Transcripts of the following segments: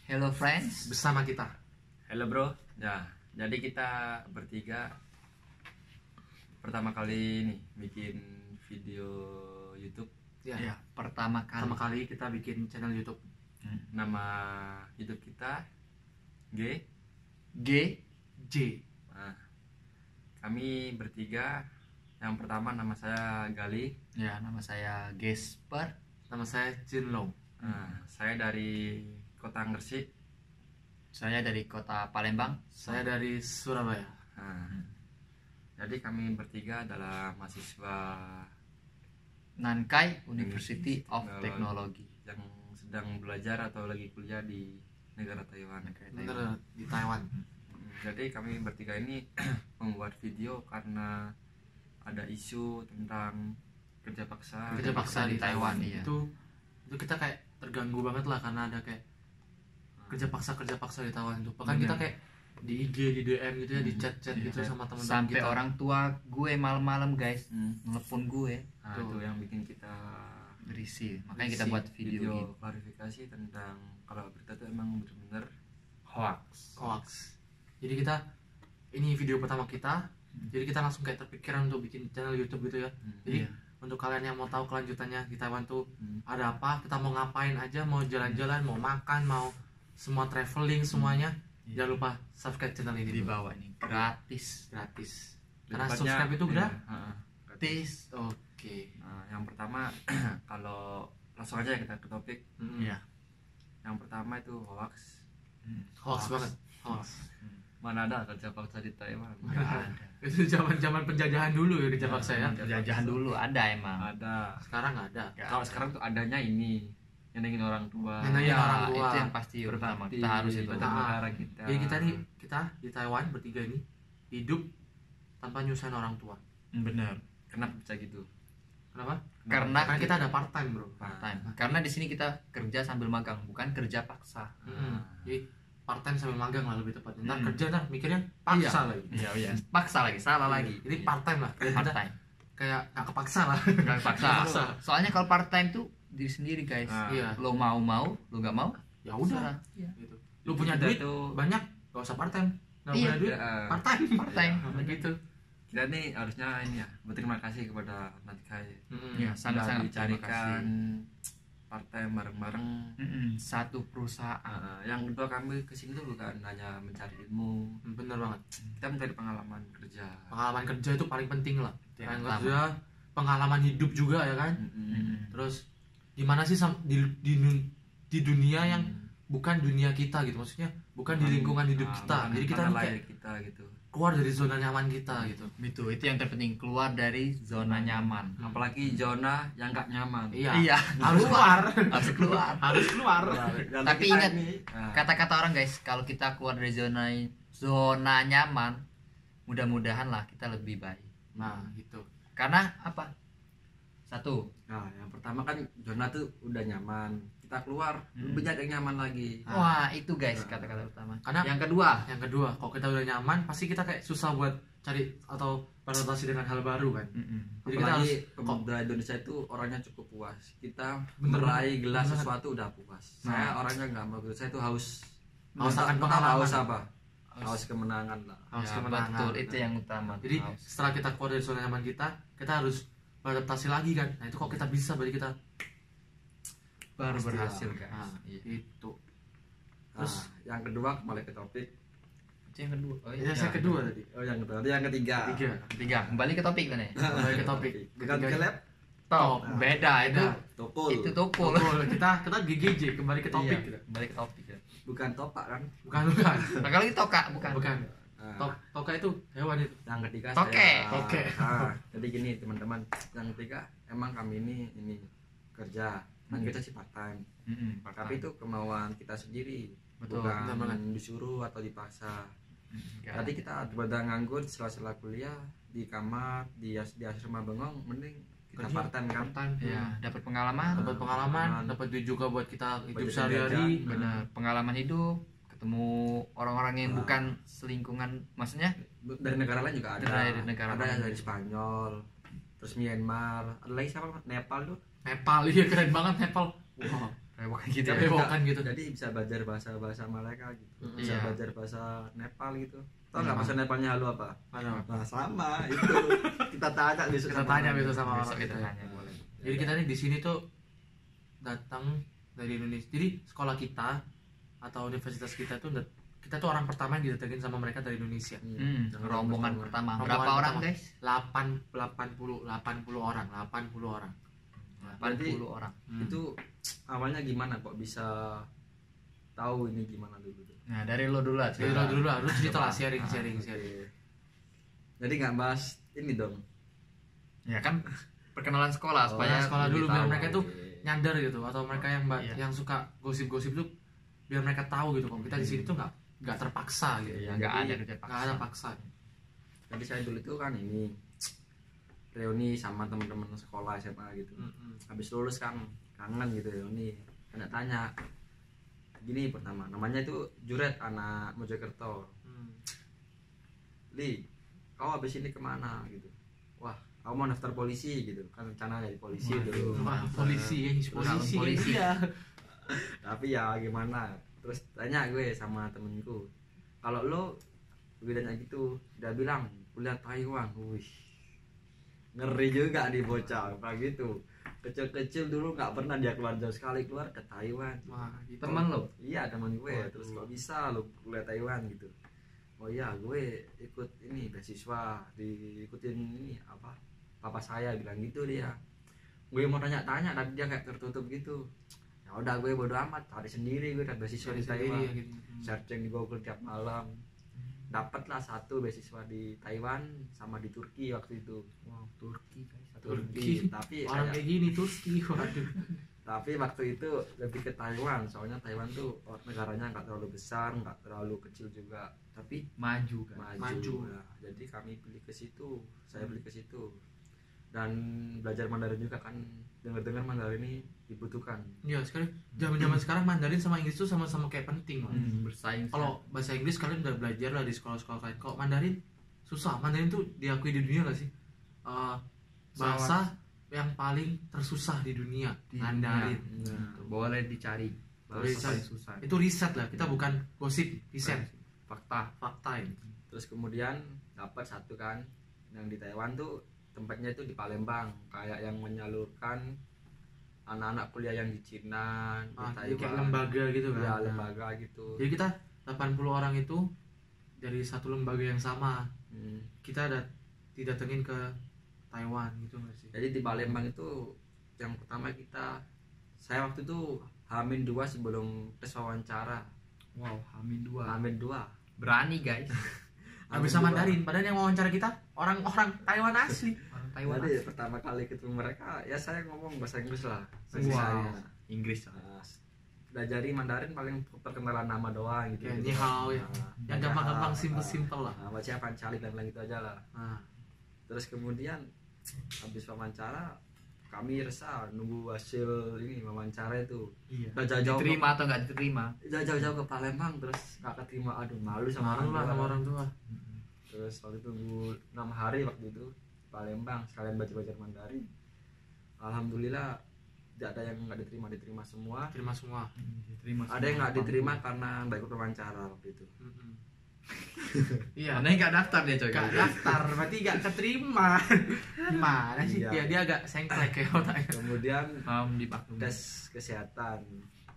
Hello friends, bersama kita. Halo bro, ya jadi kita bertiga pertama kali nih bikin video YouTube. ya pertama Pertama kali. kali kita bikin channel YouTube. Nama YouTube kita G. J. Nah, kami bertiga. Yang pertama nama saya Gali. Ya, nama saya Gesper. Nama saya Jinlong. Nah, saya dari Kota Gresik. Saya dari kota Palembang. Saya dari Surabaya. Nah, jadi kami bertiga adalah mahasiswa Nankai University of Technology. yang sedang belajar atau lagi kuliah di negara Taiwan. Bener, di Taiwan. Jadi kami bertiga ini membuat video karena ada isu tentang kerja paksa. Kerja paksa di Taiwan. Iya. Itu kita kayak terganggu banget lah karena ada kayak kerja paksa di Taiwan itu. Bahkan Bener. kita kayak di IG, di DM gitu ya, di chat-chat gitu sama teman-teman Sampai kita. orang tua gue malam-malam guys Hmm. nelfon gue Nah, Tuh. itu yang bikin kita berisi. Makanya kita isi buat video gitu. klarifikasi tentang kalau berita itu emang benar-benar hoax. Hoax. Jadi kita ini video pertama kita. Jadi kita langsung kayak terpikiran untuk bikin channel YouTube gitu ya. Jadi Iya. untuk kalian yang mau tahu kelanjutannya di Taiwan tuh Hmm. ada apa, kita mau ngapain aja, mau jalan-jalan, mau makan, mau semua traveling semuanya, Iya. jangan lupa subscribe channel ini Di dulu. bawah ini gratis. Gratis. Di Karena tempatnya- subscribe itu iya, gratis. Gratis. Oke. Nah, yang pertama kalau langsung aja kita ke topik. Iya. Yang pertama itu hoax. Hoax banget. Hoax. Mana ada kerja paksa di Taiwan? Nggak ada. Itu zaman penjajahan dulu ya kerja paksa ya. Penjajahan dulu ada emang. Ada. Sekarang nggak ada. Kalau sekarang tuh adanya ini nyenengin orang tua. Nyenengin Ya, orang tua. itu yang pasti utama. Berbakti Kita harus itu. pada negara kita. Jadi kita di Taiwan bertiga ini hidup tanpa nyusahin orang tua. Bener. Kenapa bisa gitu? Kenapa? Karena Karena kita ada part time bro. part time. Karena di sini kita kerja sambil magang, bukan kerja paksa. Jadi part time sambil magang lah lebih tepatnya. Ntar Hmm. kerja ntar mikirnya paksa lagi. Iya, iya. Paksa lagi, salah lagi. Ini part time lah. Part Kita time. kayak nggak kepaksa lah. Nggak paksa. Paksa. Soalnya kalau part time tuh diri sendiri guys. Ah. Iya. Lo mau, lo nggak mau, Ya udah. terserah. Iya. Gitu. Lu punya Kita duit tuh- banyak, gak usah part time. Gak Iya. punya duit, Ya, part time. Part time. Begitu. kita nih harusnya ini ya berterima kasih kepada Natkai Iya, sangat-sangat terima dicarikan part time bareng-bareng. Satu perusahaan. Yang kedua kami kesini tuh bukan hanya mencari ilmu, Bener banget. kita mencari pengalaman kerja. Pengalaman kerja itu paling penting lah. Yang Pengalaman pertama. kerja, pengalaman hidup juga ya kan. Terus gimana sih di dunia yang bukan dunia kita gitu, maksudnya bukan di lingkungan hidup kita. Jadi kita nih kayak lahir kita gitu. keluar dari zona nyaman kita gitu. Itu yang terpenting, keluar dari zona nyaman. Apalagi zona yang nggak nyaman. Iya. Iya, Harus keluar. harus keluar. Harus keluar. Dan Tapi kita ingat, ini, nah, Kata-kata orang guys, kalau kita keluar dari zona nyaman, mudah-mudahan lah kita lebih baik. Nah, gitu. Karena apa? Satu, nah, yang pertama kan zona tuh udah nyaman. Kita keluar lebih banyak yang nyaman lagi. wah itu guys kata-kata utama. Karena Yang kedua, yang kedua, kalau kita udah nyaman, pasti kita kayak susah buat cari atau beradaptasi dengan hal baru kan. Jadi kita harus Apalagi pemuda Indonesia itu orangnya cukup puas. Kita Bener. meraih gelar Bener. sesuatu udah puas. Nah. Saya orangnya nggak mau gitu. Saya tuh haus. Haus akan Tahu pengalaman. haus apa? Haus kemenangan lah. harus ya, kemenangan. betul, itu yang utama. Jadi Haus. setelah kita keluar dari zona nyaman kita harus beradaptasi lagi kan. Nah, itu kalau kita bisa berarti kita baru Pasti berhasil lah. guys. nah, Iya. itu. Terus yang kedua kembali ke topik. Itu yang kedua. Oh, Ya, saya kedua tadi. Oh yang kedua, yang ketiga. Tiga. Kembali ke topik mana? Kembali ke topik. Bukan ke lab. Top. Beda itu. Tokul. Itu tokul. Betul. Kita GGJ kembali ke topik Iya, gitu. kembali ke topik ya. Bukan topak kan? Bukan. Nah, kalau itu toka bukan. Bukan. Nah, Toka itu hewan itu. yang ketiga Toke. saya. Toke. Nah, jadi gini teman-teman, yang ketiga emang kami ini kerja. Kan kita sih part time. Tapi itu kemauan kita sendiri. Betul. Bukan Benar banget. disuruh atau dipaksa. Enggak. Tadi kita daripada nganggur sela-sela kuliah di kamar di asrama bengong, mending kita Kerja. part time kan. Part time. Ya, dapat pengalaman. Dapat pengalaman, dapat duit juga buat kita hidup Budget sehari-hari. jajan. Benar, pengalaman hidup, ketemu orang-orang yang bukan selingkungan, maksudnya Dari negara lain juga ada. Dari negara ada yang lain. dari Spanyol, terus Myanmar, ada lagi siapa? Nepal tuh. Nepal, iya keren banget Nepal. Wow. bukan gitu Tapi ya. bukan gitu. Jadi bisa belajar bahasa mereka gitu. Bisa Iya. belajar bahasa Nepal gitu. Tahu nggak bahasa Nepalnya halo apa? Mana? Nah sama itu. Kita tanya besok. Kita sama tanya orang. besok sama Besok orang kita kita. tanya boleh. Jadi kita nih di sini tuh datang dari Indonesia. Jadi sekolah kita atau universitas kita tuh kita tuh orang pertama yang didatengin sama mereka dari Indonesia. Rombongan pertama. Rombongan Berapa orang pertama. guys? 80 orang. 80 orang. Itu awalnya gimana kok bisa tahu ini gimana dulu tuh? Nah, dari lo dulu lah. Jadi cerita. dulu lu cerita lah Coba. sharing. Oke. Jadi nggak bahas ini dong. Ya kan perkenalan sekolah supaya sekolah dulu lebih biar tahu. mereka tuh nyadar gitu, atau mereka yang Iya. yang suka gosip-gosip tuh biar mereka tahu gitu kok kita di sini tuh nggak terpaksa gitu. Iya, nggak jadi ada kerja Nggak ada paksa. paksa. Jadi saya dulu itu kan ini reuni sama teman-teman sekolah SMA gitu. Habis lulus kan kangen gitu reuni. Tanya-tanya. Gini pertama, namanya itu Juret, anak Mojokerto. Li, kau habis ini kemana gitu? Wah, aku mau daftar polisi gitu. Kan rencana jadi polisi dulu. Wah, polisi ya, polisi. polisi. Iya. Tapi ya gimana? Terus tanya gue sama temenku. Kalau lo gue tanya gitu, dia bilang kuliah Taiwan. Wih. Ngeri juga nih bocah kayak gitu. Kecil-kecil dulu nggak pernah dia keluar jauh, sekali keluar ke Taiwan. Wah, gitu. Teman lo? Iya, teman gue. Waduh. Terus kok bisa lo kuliah Taiwan gitu? Oh iya, gue ikut ini beasiswa, diikutin ini apa? Papa saya bilang gitu dia. Gue mau tanya-tanya, tapi dia kayak tertutup gitu. Ya udah, gue bodo amat, cari sendiri gue dapat beasiswa di Taiwan. gitu. Searching di Google tiap malam. Dapatlah satu beasiswa di Taiwan sama di Turki waktu itu. Wow, Turki guys. Turki. Tapi Orang kayak gini Turki, waduh. tapi waktu itu lebih ke Taiwan, soalnya Taiwan tuh negaranya nggak terlalu besar, nggak terlalu kecil juga, tapi Maju kan. Maju. Nah, jadi kami pilih ke situ, saya pilih ke situ, dan belajar Mandarin juga kan. Dengar-dengar Mandarin ini dibutuhkan. Iya, sekarang zaman sekarang Mandarin sama Inggris tuh sama-sama kayak penting loh. Bersaing. Kalau bahasa Inggris kalian udah belajar lah di sekolah-sekolah kalian. Kalau Mandarin susah. Mandarin tuh diakui di dunia gak sih? Bahasa yang paling tersusah di dunia. Mandarin. Nah, boleh dicari. Boleh Bahasa dicari. paling susah. Itu riset lah. Kita bukan gosip, riset. Fakta. Fakta ini. terus kemudian dapat satu kan, yang di Taiwan tuh tempatnya itu di Palembang, kayak yang menyalurkan anak-anak kuliah yang di Cina, di Jadi kayak Taiwan. lembaga gitu kan. Ya, lembaga gitu. Jadi kita 80 orang itu dari satu lembaga yang sama. Hmm. Kita didatengin ke Taiwan gitu nggak sih? Jadi di Palembang itu yang pertama saya waktu itu H-2 sebelum tes wawancara. Wow, Hamin 2. H-2. Berani guys. Nggak bisa Mandarin. Padahal yang wawancara kita orang-orang Taiwan asli. Orang Taiwan. Jadi pertama kali ketemu mereka, ya saya ngomong bahasa Inggris lah. Wow. Inggris. Nah, pelajari Mandarin paling perkenalan nama doang gitu. Kayak ni hao ya. Yang gampang-gampang, simple-simple lah. Nah, baca pancali dan lain gitu aja lah. Nah, Terus kemudian habis wawancara kami resah nunggu hasil ini wawancara itu. iya. Udah jauh-jauh Diterima atau nggak diterima? jauh-jauh ke Palembang, terus nggak keterima. Aduh, malu sama Malu lah sama orang tua. Terus waktu itu tunggu 6 hari waktu itu di Palembang, sekalian belajar Mandarin. Alhamdulillah tidak ada yang nggak diterima semua. Terima semua. Diterima. Ada yang nggak diterima karena nggak ikut wawancara waktu itu. Iya. Karena nggak daftar dia coy. Gak daftar, berarti gak keterima. Gimana sih? Iya. Ya dia agak sengklek kayak otaknya. Kemudian Dipaklumi. tes kesehatan.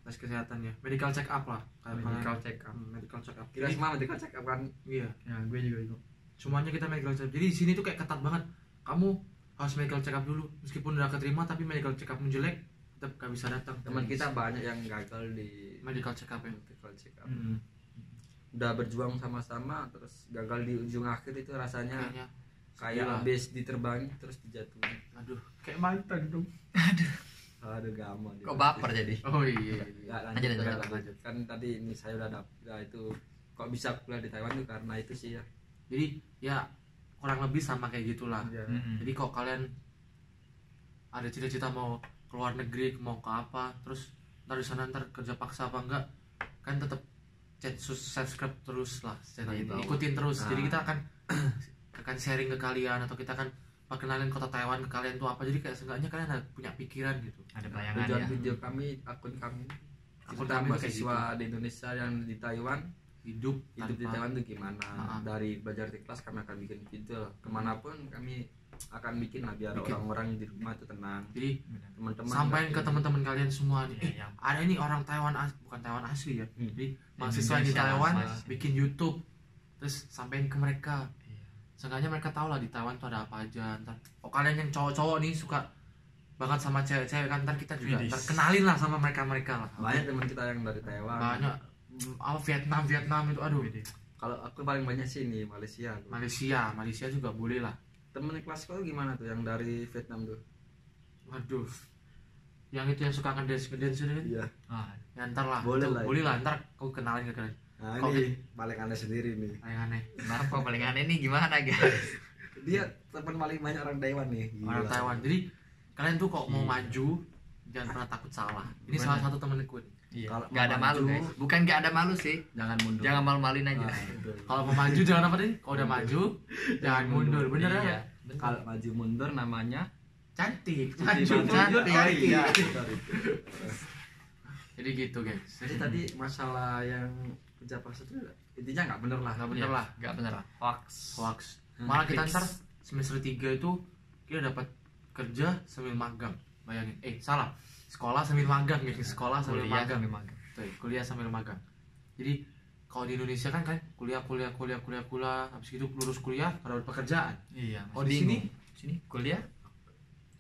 Tes kesehatan ya, medical check up lah. Medical check up. Medical check up. Kita semua medical check up kan. Iya. Ya, gue juga itu. Semuanya kita medical check up. Jadi di sini tuh kayak ketat banget. Kamu harus medical check up dulu. Meskipun udah keterima tapi medical check up jelek, tetap gak bisa datang. Teman kita banyak yang gagal di medical check up ya. medical check up. Udah berjuang sama-sama terus gagal di ujung akhir itu rasanya Kayaknya kayak gila. habis diterbangin terus dijatuhin. Aduh, kayak mantan dong. Aduh, gamon. Kok baper jadi? Oh iya. Ya, Lanjut. lanjut. Kan tadi ini saya udah dapet itu kok bisa kuliah di Taiwan itu karena itu sih ya. Jadi ya kurang lebih sama kayak gitulah. Ya. Jadi kok kalian ada cita-cita mau keluar negeri, mau ke apa, terus ntar di sana ntar kerja paksa apa enggak, kan tetap subscribe terus lah, Di bawah. ikutin terus. Nah. Jadi kita akan sharing ke kalian, atau kita akan perkenalin kota Taiwan ke kalian tuh apa, jadi kayak seenggaknya kalian ada punya pikiran gitu. Ada bayangan Tujuan ya. video kami, akun kami Akun kita kami tuh kayak mahasiswa di Indonesia yang di Taiwan, Hidup hidup di tanpa- Taiwan tuh gimana. Ah. Dari belajar di kelas kami akan bikin video kemanapun kami akan bikin lah biar Bikin. orang-orang di rumah itu tenang, jadi teman-teman sampaikan juga ke teman-teman kalian semua nih, Iya, yang ada ini orang Taiwan bukan Taiwan asli ya, jadi mahasiswa yang di Indonesia Taiwan asli. bikin YouTube, terus sampaikan ke mereka, Iya. seenggaknya mereka tahu lah di Taiwan tuh ada apa aja. Ntar kalian yang cowok-cowok nih suka banget sama cewek-cewek kan, ntar kita juga Widis. terkenalin lah sama mereka lah. banyak teman kita yang dari Taiwan. Banyak apa Vietnam itu, aduh. Kalau aku paling banyak sih ini Malaysia. Malaysia juga boleh lah. Temen kelas kau gimana tuh yang dari Vietnam tuh? Waduh, yang itu yang suka ngedance itu kan? Iya. Ah, Ya ntar lah, Boleh itu lah, boleh itu. lah, ntar kau kenalin ke kalian. Nah Kok ini paling aneh sendiri nih. Aneh-aneh. kenapa paling aneh nih gimana guys? Dia teman paling banyak orang Taiwan nih. Orang Gila. Taiwan. Jadi kalian tuh kok mau maju jangan pernah takut salah. Ini Bener. salah satu temenku nih. Iya. Kalau Gak ada mau malu maju, guys. Bukan gak ada malu sih. Jangan mundur. Jangan malu-maluin aja. Nah, betul. Kalau mau maju jangan apa nih? Kalau udah maju jangan mundur. Bener Iya. ya? Bener. Kalau maju mundur namanya Cantik. Maju mundur. cantik. Oh iya. Sorry. Jadi gitu guys. Jadi tadi masalah yang kerja paksa itu intinya nggak bener lah. Nggak bener Iya, lah. Gak bener. Hoax. Hoax. Malah kita Fix. ntar semester 3 itu kita dapat kerja sambil magang. Bayangin. Salah. Sekolah sambil magang guys. Sekolah sambil Kuliah magang. sambil magang. Tuh, kuliah sambil magang. Jadi kalau di Indonesia kan kuliah, habis itu lulus kuliah pada dapat pekerjaan. Iya. Oh, di sini? Sini kuliah.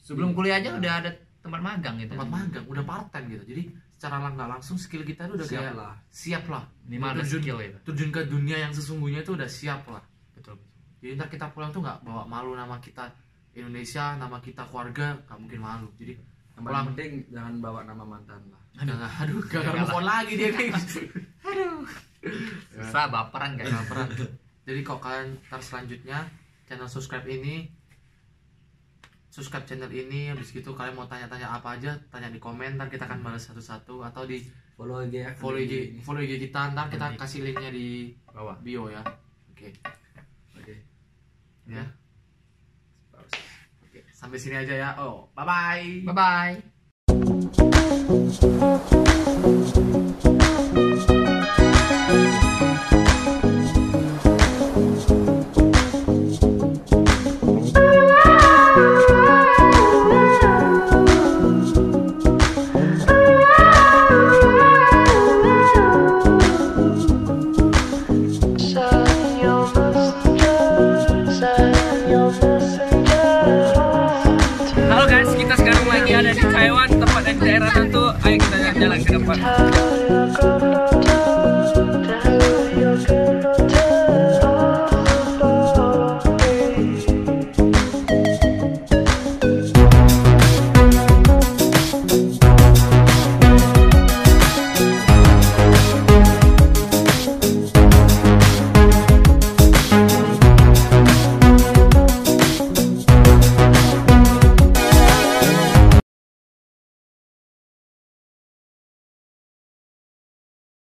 Sebelum kuliah aja Nah. udah ada tempat magang gitu. Tempat magang udah part time gitu. Jadi secara nggak langsung skill kita itu udah Siap kayak lah. siap lah. Minimal ada Terjun- skill itu. Terjun ke dunia yang sesungguhnya itu udah siap lah. Betul. Jadi ntar kita pulang tuh nggak bawa malu nama kita Indonesia, nama kita keluarga, nggak mungkin malu. Jadi Yang paling penting jangan bawa nama mantan lah. aduh gak move on lagi dia guys. Susah baperan guys. Baperan. Jadi kalau kalian ntar selanjutnya subscribe channel ini, habis gitu kalian mau tanya-tanya apa aja, tanya di komen, ntar kita akan balas satu-satu, atau di Follow IG ya. follow IG kita, ntar kita kasih linknya di Bawah. bio ya. Oke. Oke. Ya. Bagus. Oke, sampai sini aja ya. Oh, bye bye. Bye bye. Halo guys, kita sekarang lagi ada di Taiwan, tempat yang daerah tentu. Ayo kita jalan-jalan ke depan.